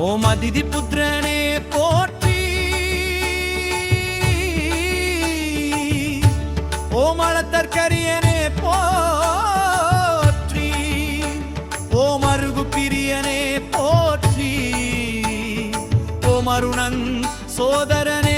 ஓம் அதிதி புத்திரனே போற்றி, ஓம் அளத்தற்கரியனே போற்றி, ஓம் அருகு பிரியனே போற்றி, ஓம் அருணன் சோதரனே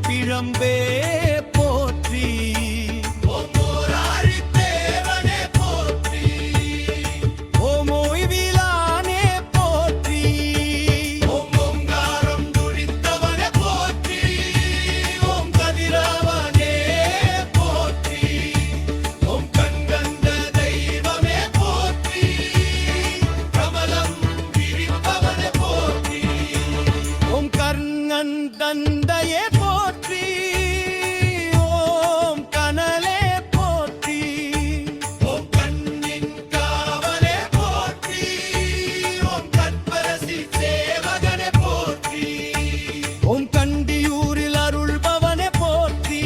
பிழம்பே போற்றி, ஓம் போராரி தேவனே போற்றி, ஓம் ஓய்விலானே போற்றி, ஓம் ஓங்காரம் துடித்தவனே போற்றி, ஓம் கதிரவனே போற்றி, ஓம் கண்கண்ட தெய்வமே போற்றி, கமலம் விரிப்பவனே போற்றி, ஓம் கர்ணன் தந்தையே போற்றி, ஓம் கனலே போற்றி, ஓம் கண்ணின் காவலே போற்றி, ஓம் கற்பரசி சேவகனே போற்றி, ஓம் கண்டியூரில் அருள்பவனே போற்றி,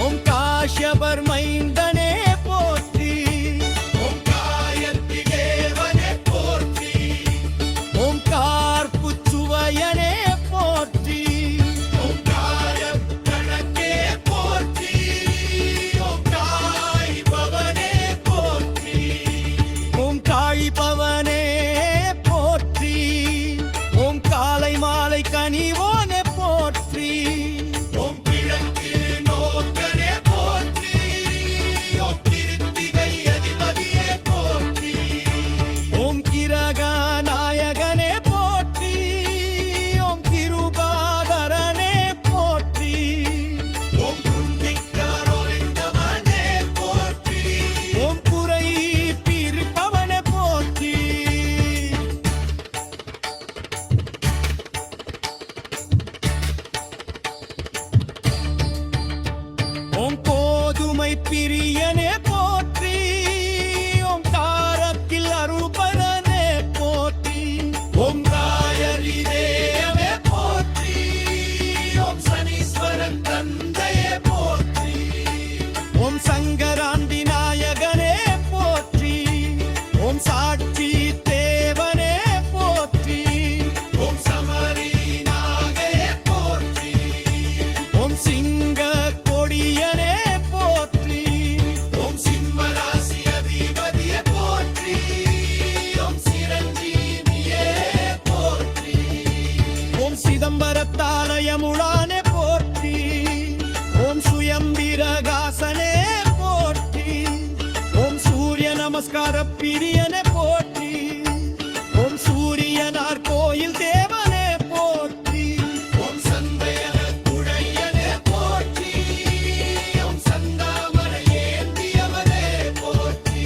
ஓம் காஷ்யபர் மைந்தனே போற்றி, ஓம் காயத்ரி தேவனே போற்றி, ஓம் கார்புச்சுவயனே போற்றி, பவனே போற்றி, ஓம் காலை மாலை கனிவோனே போற்றி, ஓம் கிழக்கு நோக்கனே போற்றி, ஓம் திருத்திகை அதிபதியே போற்றி, ஓம் கிரக நாயகனே போற்றி, ஓம் கிருபாகரனே போற்றி, ஓம் குந்திக்கரோரிந்தவனே போற்றி, ஓம் குறை பிரிப்பவனே போற்றி, ஓம் கோதுமை பிரியனே போற்றி, ஓம் தாரக்கில் அருள்பரனே போற்றி, ஓம் ராயரி தேவனே போற்றி, ஓம் சனீஸ்வரன் தந்தையே போற்றி, ஓம் சங்கராண்டி நாயகனே போற்றி, ஓம் சாட்சி தேவனே போற்றி, ஓம் சமரி நாகையே போற்றி, ஓம் சிங்க கொடியனே போற்றி, ஓம் சிம்மராசி அதிபதியே போற்றி, ஓம் சிரஞ்சீவியே போற்றி, ஓம் சிதம்பரத்தாலயமுளானே போற்றி, ஓம் சுயம்பிரகாசனே போற்றி, ஓம் சூரிய நமஸ்கார பிரியனே போற்றி, ஓம் சூரியனார் கோயில் தேவனே போற்றி, ஓம் சந்தையன குழையனே போற்றி, ஓம் சந்தாமரை ஏந்தியவனே போற்றி,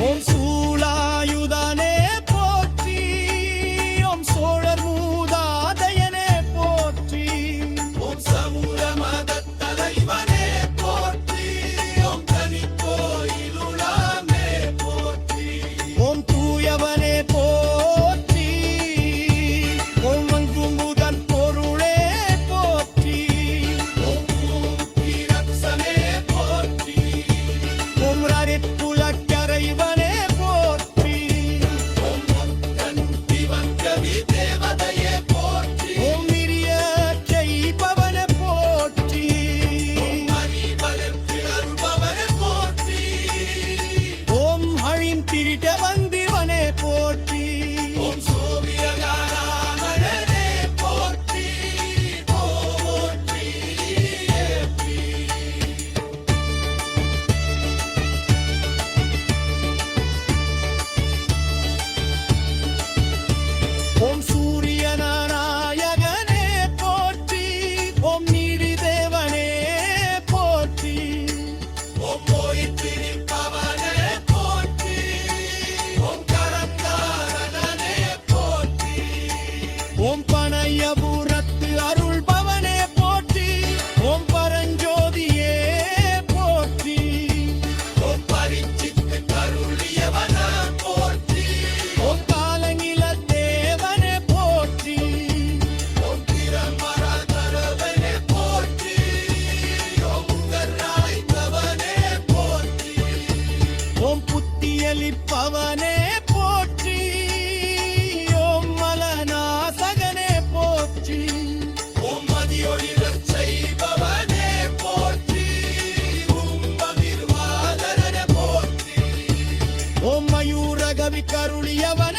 ஓம் சூளாயுதனே போற்றி, ஓம் சோழர் மூதாதைய ஓம் சூரிய நாராயணனே போற்றி, ஓம் நீதி தேவனே போற்றி, ஓம் போயிற்றிருப்பவனே போற்றி, ஓம் கரத்தாரணனே போற்றி, ஓம் பனையபுரத்து அருள்பவனே போற்றி, ஓம் பரஞ்சோதியே போற்றி, ஓம் பரிச்சித்து கருளியவன போற்றி, ஓம் காலநில தேவனே போற்றி, ஓம் திறமரதரவனே போற்றி, ஓம் உங்கராய்த்தவனே போற்றி, ஓம் புத்தியளிப்பவனே போற்றி, ஓம் மலநாசகனே போற்றி, ஓம் மதியொளிரச் செய்பவனே போற்றி, ஓம் மகிழ்வாதரனே போற்றி, ஓம் மயூரகவி கருளியவனே